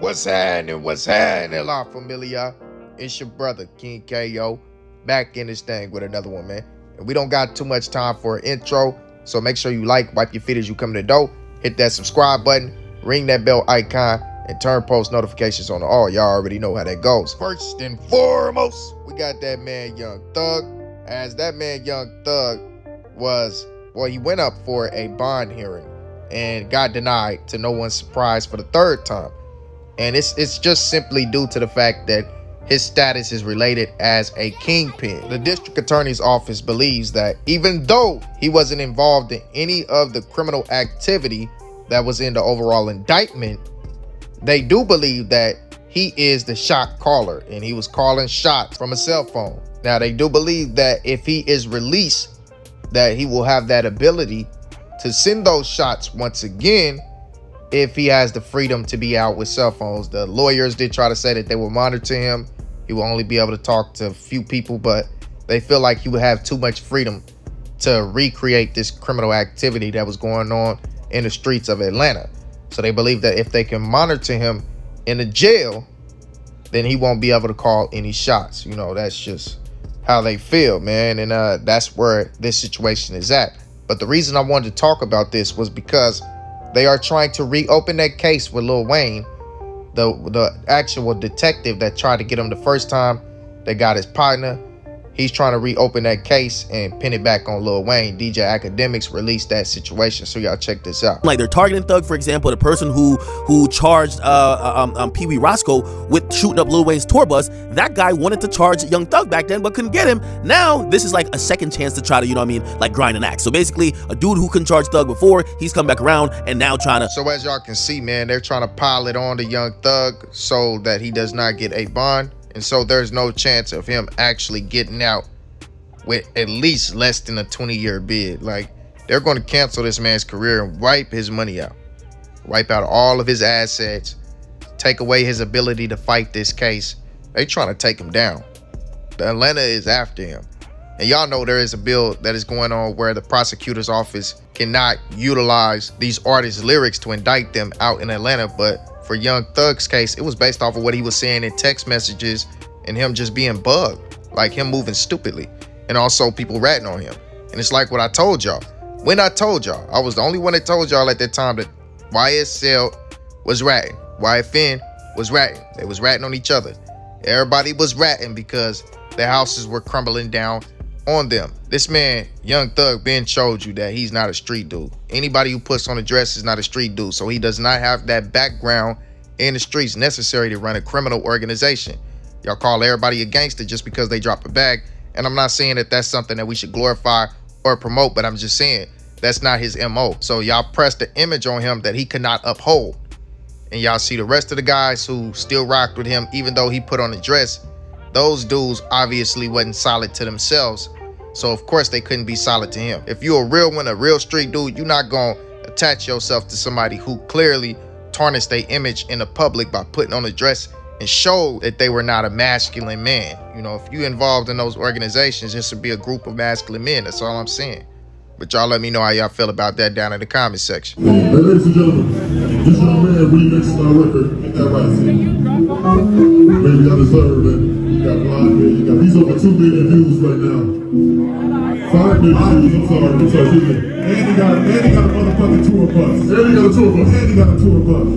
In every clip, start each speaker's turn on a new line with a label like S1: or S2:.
S1: What's happening? What's happening, La Familia? It's your brother, King KO, back in this thing with another one, man. And we don't got too much time for an intro, so make sure you like, wipe your feet as you come to the door, hit that subscribe button, ring that bell icon, and turn post notifications on all. Y'all already know how that goes. First and foremost, we got that man Young Thug. As that man Young Thug he went up for a bond hearing and got denied, to no one's surprise, for the third time. And it's just simply due to the fact that his status is related as a kingpin. The district attorney's office believes that even though he wasn't involved in any of the criminal activity that was in the overall indictment, they do believe that he is the shot caller and he was calling shots from a cell phone. Now, they do believe that if he is released, that he will have that ability to send those shots once again if he has the freedom to be out with cell phones. The lawyers did try to say that they will monitor him. He will only be able to talk to a few people, but they feel like he would have too much freedom to recreate this criminal activity that was going on in the streets of Atlanta. So they believe that if they can monitor him in the jail, then he won't be able to call any shots. You know, that's just how they feel, man. And that's where this situation is at. But the reason I wanted to talk about this was because they are trying to reopen that case with Lil Wayne. The actual detective that tried to get him the first time, they got his partner. He's trying to reopen that case and pin it back on Lil Wayne. DJ Academics released that situation, so y'all check this out.
S2: Like, they're targeting Thug, for example, the person who charged Pee Wee Roscoe with shooting up Lil Wayne's tour bus. That guy wanted to charge Young Thug back then, but couldn't get him. Now this is like a second chance to try to, you know what I mean, like grind an axe. So basically, a dude who couldn't charge Thug before, he's come back around and now trying to.
S1: So as y'all can see, man, they're trying to pile it on to Young Thug so that he does not get a bond. And so there's no chance of him actually getting out with at least less than a 20-year bid. Like, they're going to cancel this man's career and wipe his money out. Wipe out all of his assets. Take away his ability to fight this case. They trying to take him down. The Atlanta is after him. And y'all know there is a bill that is going on where the prosecutor's office cannot utilize these artists' lyrics to indict them out in Atlanta. But for Young Thug's case, it was based off of what he was saying in text messages and him just being bugged, like him moving stupidly, and also people ratting on him. And it's like what I told y'all. When I told y'all, I was the only one that told y'all at that time that YSL was ratting. YFN was ratting. They was ratting on each other. Everybody was ratting because their houses were crumbling down on them. This man, Young Thug, Ben showed you that he's not a street dude. Anybody who puts on a dress is not a street dude. So he does not have that background in the streets necessary to run a criminal organization. Y'all call everybody a gangster just because they drop a bag. And I'm not saying that that's something that we should glorify or promote, but I'm just saying that's not his MO. So y'all press the image on him that he could not uphold. And y'all see the rest of the guys who still rocked with him, even though he put on a dress, those dudes obviously wasn't solid to themselves. So of course they couldn't be solid to him. If you're a real one, a real street dude, you're not gonna attach yourself to somebody who clearly tarnished their image in the public by putting on a dress and show that they were not a masculine man. You know, if you involved in those organizations, this would be a group of masculine men. That's all I'm saying. But y'all let me know how y'all feel about that down in the comment section.
S3: Hey, ladies and gentlemen, this young man remixed my record. Ain't that right, see? Baby, I deserve it. You got blind man. He's over 2 million views right now. 5 million views, I'm sorry. And he got a motherfucking tour bus. And he got a tour bus.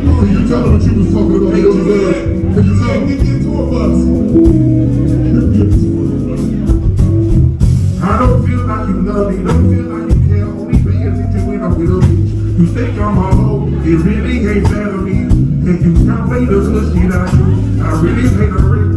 S3: Oh, you tell him what you was talking about. Can you tell him? Get into a bus. I don't feel like you love me. Don't feel like you care. Only pay attention when I'm with me. You think I'm a hoe. It really ain't fair to me. And you can't wait to push me down. I really hate the rip.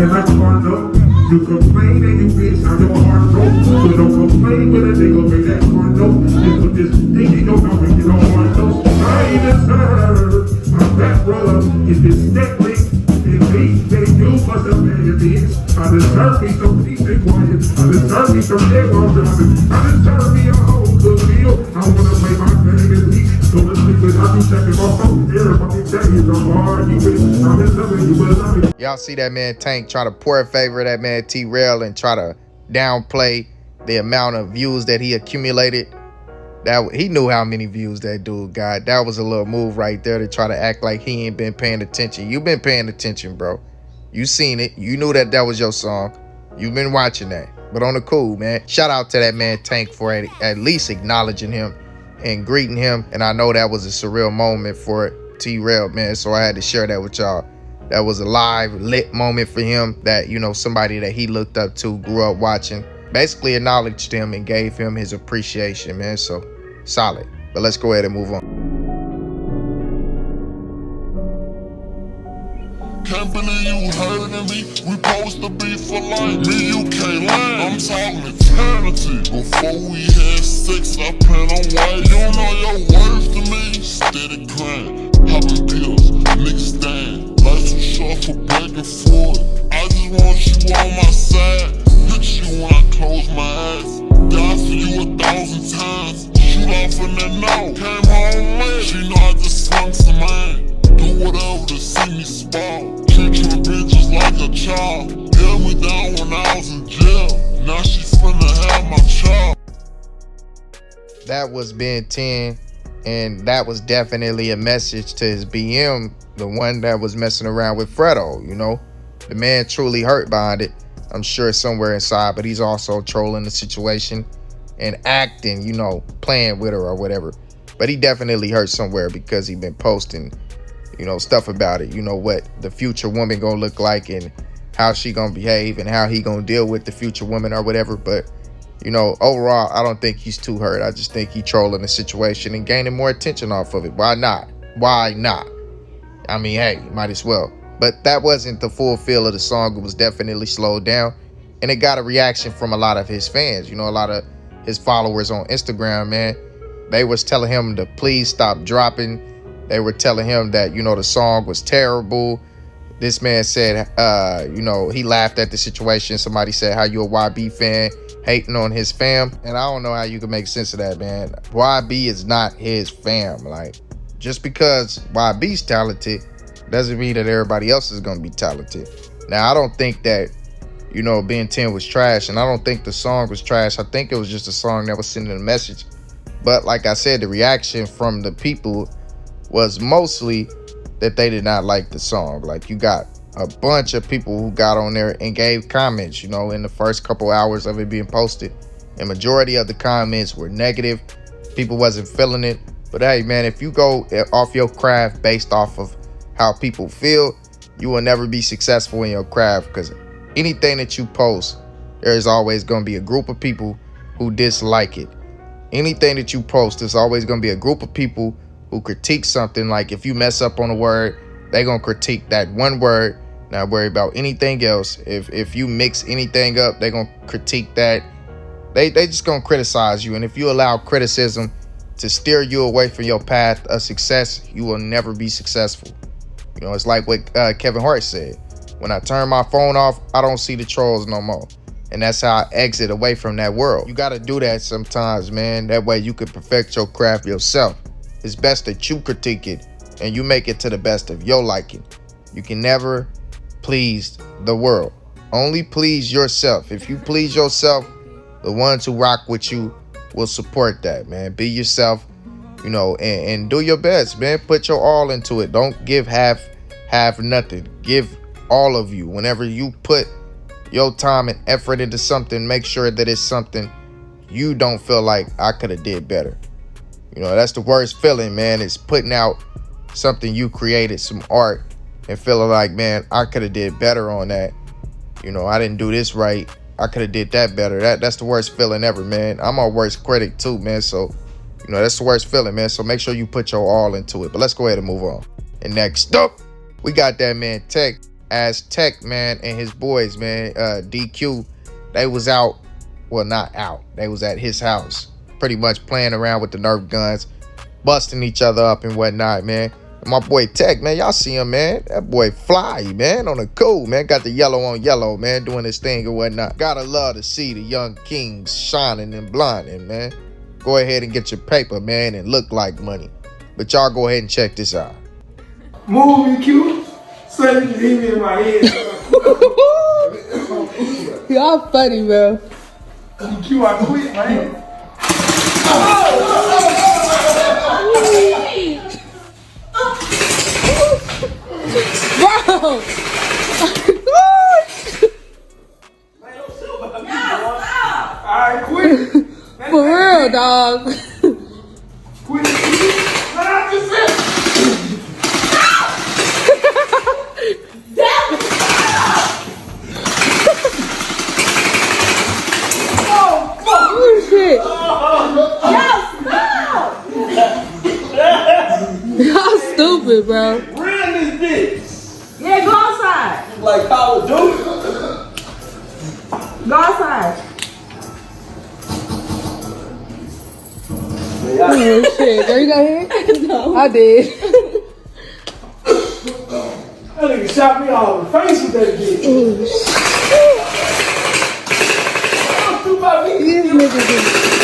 S3: And I find out. You complain and you bitch on your heart, no. So don't complain with a nigga, make that heart, no. And put this thing in your mouth and you don't want no. I deserve my back brother. If it's deadly, if he then you must have been your bitch. I deserve me some peace and quiet. I deserve me some dead on driving. I deserve me a whole good meal. I wanna play my game and leave. Go to sleep without you checking my phone. Everybody tell you I'm hard, you bitch. I'm just loving you, but I mean.
S1: Y'all see that man Tank try to pour in favor of that man T-Rel and try to downplay the amount of views that he accumulated. That he knew how many views that dude got. That was a little move right there to try to act like he ain't been paying attention. You been paying attention, bro. You seen it. You knew that was your song. You been watching that. But on the cool, man. Shout out to that man Tank for at least acknowledging him and greeting him. And I know that was a surreal moment for T-Rel, man. So I had to share that with y'all. That was a live, lit moment for him that, you know, somebody that he looked up to, grew up watching, basically acknowledged him and gave him his appreciation, man. So solid. But let's go ahead and move on.
S3: Can't believe you hurting me. We supposed to be for life. Me, you can't lie. I'm talking eternity. Before we had sex, I plan on white. You know your worth to me. Steady crying, popping pills, niggas dying. Life too short for back and forth. I just want you on my side. Hit you when I close my eyes. Die for you 1,000 times. Shoot off in the night. Came home late. She know I just slung some mine. Do whatever to see me smile. Treat your bitches like a child. Held me down when I was in jail. Now she finna have my child.
S1: That was Ben10, and that was definitely a message to his BM, the one that was messing around with Fredo, you know. The man truly hurt behind it, I'm sure somewhere inside, but he's also trolling the situation and acting, you know, playing with her or whatever. But he definitely hurt somewhere because he been posting, you know, stuff about it. You know what the future woman gonna look like and how she gonna behave and how he gonna deal with the future woman or whatever. But, you know, overall, I don't think he's too hurt. I just think he trolling the situation and gaining more attention off of it. Why not? Why not? I mean, hey, might as well. But that wasn't the full feel of the song. It was definitely slowed down. And it got a reaction from a lot of his fans. You know, a lot of his followers on Instagram, man. They was telling him to please stop dropping. They were telling him that, you know, the song was terrible. This man said, you know, he laughed at the situation. Somebody said, how you a YB fan hating on his fam? And I don't know how you can make sense of that, man. YB is not his fam. Like, just because YB's talented doesn't mean that everybody else is going to be talented. Now, I don't think that, you know, Ben10 was trash, and I don't think the song was trash. I think it was just a song that was sending a message. But like I said, the reaction from the people was mostly that they did not like the song. Like, you got a bunch of people who got on there and gave comments, you know, in the first couple hours of it being posted. And majority of the comments were negative. People wasn't feeling it. But hey, man, if you go off your craft based off of how people feel, you will never be successful in your craft, because anything that you post, there's always going to be a group of people who dislike it. Anything that you post, there's always going to be a group of people who critique something. Like, if you mess up on a word, they're going to critique that one word, not worry about anything else. If you mix anything up, they're going to critique that. They just going to criticize you. And if you allow criticism to steer you away from your path of success, you will never be successful. You know, it's like what Kevin Hart said. When I turn my phone off, I don't see the trolls no more. And that's how I exit away from that world. You got to do that sometimes, man. That way you can perfect your craft yourself. It's best that you critique it and you make it to the best of your liking. You can never please the world. Only please yourself. If you please yourself, the ones who rock with you will support that, man. Be yourself, you know, and do your best, man. Put your all into it. Don't give half nothing. Give all of you. Whenever you put your time and effort into something, make sure that it's something you don't feel like I could have did better. You know, that's the worst feeling, man. It's putting out something you created, some art, and feeling like, man, I could have did better on that. You know, I didn't do this right. I could have did that better. That's the worst feeling ever, man. I'm my worst critic too, man. So, you know, that's the worst feeling, man. So make sure you put your all into it. But let's go ahead and move on. And next up, we got that man Tech. As Tech, man, and his boys, man, DQ, they was out. Well, not out. They was at his house, pretty much playing around with the Nerf guns, busting each other up and whatnot, man. And my boy Tech, man, y'all see him, man. That boy fly, man, on the cool, man. Got the yellow on yellow, man, doing his thing and whatnot. Gotta love to see the young kings shining and blinding, man. Go ahead and get your paper, man, and look like money. But y'all go ahead and check this out.
S4: Move me, Q. So you can hit me in my head.
S5: Y'all funny, bro.
S4: Q, I quit, man.
S5: Bro!
S4: Alright, quit.
S5: For real, dog.
S4: Quit. What I just said.
S5: Oh, shit. Y'all stupid, bro.
S4: Ran this bitch.
S6: Yeah, go outside.
S4: Like Call of Duty.
S6: Go outside.
S5: Oh, shit. Girl, you got hit? No. I did.
S4: That nigga shot me all in the face with that bitch.
S5: These niggas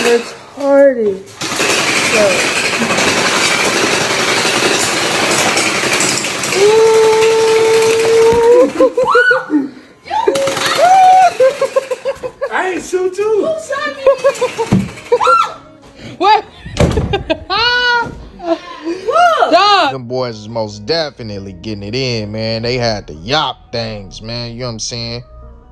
S5: is retarded.
S4: I ain't shoot you. Who shot me?
S5: What? Dog.
S1: Them boys is most definitely getting it in, man. They had the yop things, man. You know what I'm saying?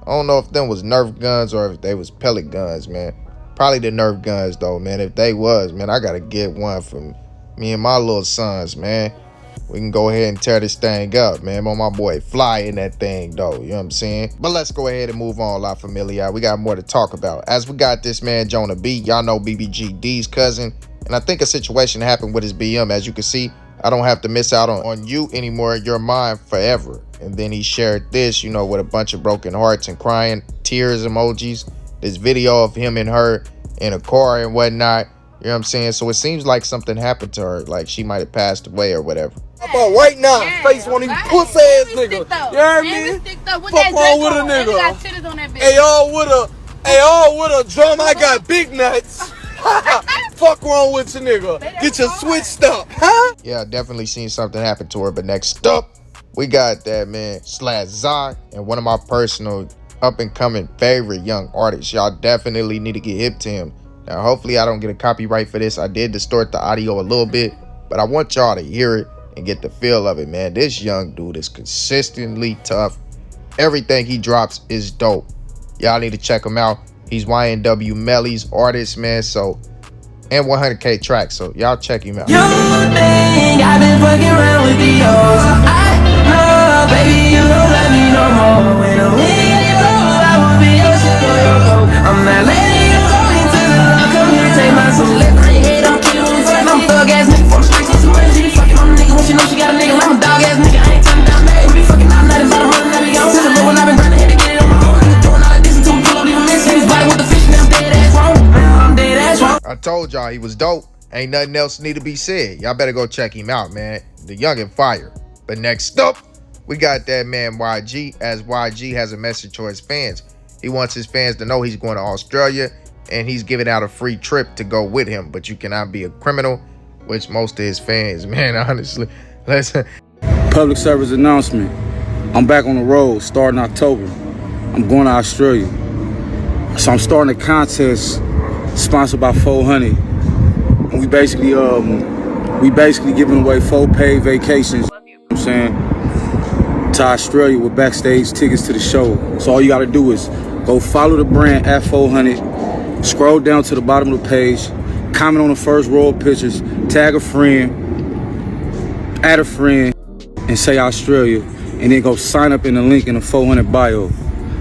S1: I don't know if them was Nerf guns or if they was pellet guns, man. Probably the Nerf guns, though, man. If they was, man, I gotta get one for me and my little sons, man. We can go ahead and tear this thing up, man. My boy Fly in that thing, though. You know what I'm saying? But let's go ahead and move on, La Familia. We got more to talk about. As we got this man, Jonah B. Y'all know BBGD's cousin. And I think a situation happened with his BM. As you can see, I don't have to miss out on you anymore. You're mine forever. And then he shared this, you know, with a bunch of broken hearts and crying, tears emojis. This video of him and her in a car and whatnot. You know what I'm saying? So it seems like something happened to her. Like she might have passed away or whatever.
S7: About right now, face one of these pussy ass niggas. You heard me? Fuck wrong with a nigga. Hey, y'all with a drum, I got big nuts. Fuck wrong with you, nigga. Get your switch up, huh?
S1: Yeah, definitely seen something happen to her. But next up, we got that man, Slash Zod, and one of my personal up-and-coming favorite young artists. Y'all definitely need to get hip to him. Now, hopefully I don't get a copyright for this. I did distort the audio a little bit, but I want y'all to hear it and get the feel of it, man. This young dude is consistently tough. Everything he drops is dope. Y'all need to check him out. He's YNW Melly's artist, man. So, and 100K tracks. So y'all check him out.
S8: You think I've been fucking around with the O's? I know, baby, you don't let me no more. When the wind is over, I will be your shit or your coat. I'm not letting you go into the love. Come here, take my soul. Let my head on kills. I'm a thug ass nigga from the streets. So much she be fucking on a nigga when she know she got a nigga. I'm a dog ass nigga. I ain't turning down married. We be fucking all night about 100 I be on. Since the low when I've been grinding, had to get it on my own. Doing all of this until we pull up even this. His body with the fish, and I'm dead ass wrong. I'm dead ass wrong.
S1: I told y'all he was dope. Ain't nothing else need to be said. Y'all better go check him out, man. The young and fire. But next up, we got that man YG, as YG has a message to his fans. He wants his fans to know he's going to Australia and he's giving out a free trip to go with him. But you cannot be a criminal, which most of his fans, man, honestly. Listen.
S9: Public service announcement. I'm back on the road starting October. I'm going to Australia. So I'm starting a contest sponsored by 400. And we basically giving away 4 paid vacations, you know what I'm saying, to Australia with backstage tickets to the show. So all you gotta do is go follow the brand at 400, scroll down to the bottom of the page, comment on the first row of pictures, tag a friend, add a friend, and say Australia, and then go sign up in the link in the 400 bio.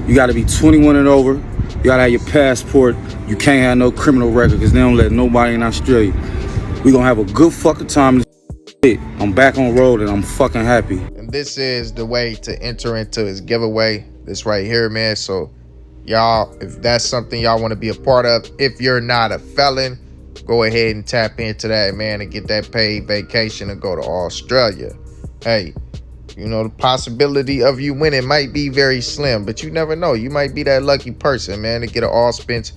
S9: You gotta be 21 and over, you gotta have your passport, you can't have no criminal record because they don't let nobody in Australia. We gonna have a good fucking time. I'm back on road and I'm fucking happy.
S1: And this is the way to enter into his giveaway. This right here, man. So y'all, if that's something y'all want to be a part of, if you're not a felon, go ahead and tap into that, man, and get that paid vacation and go to Australia. Hey, you know, the possibility of you winning might be very slim, but you never know. You might be that lucky person, man, to get an all-expense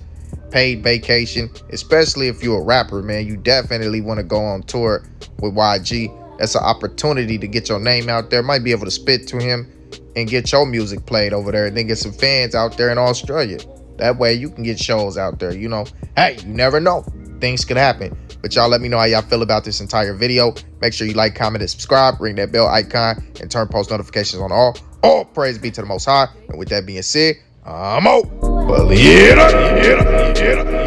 S1: paid vacation, especially if you're a rapper, man. You definitely want to go on tour with YG. That's an opportunity to get your name out there. Might be able to spit to him and get your music played over there, and then get some fans out there in Australia. That way you can get shows out there, you know. Hey, you never know. things could happen. But y'all let me know how y'all feel about this entire video. Make sure you like, comment, and subscribe. Ring that bell icon and turn post notifications on all. All praise be to the Most High. And with that being said, I'm out. Believe it.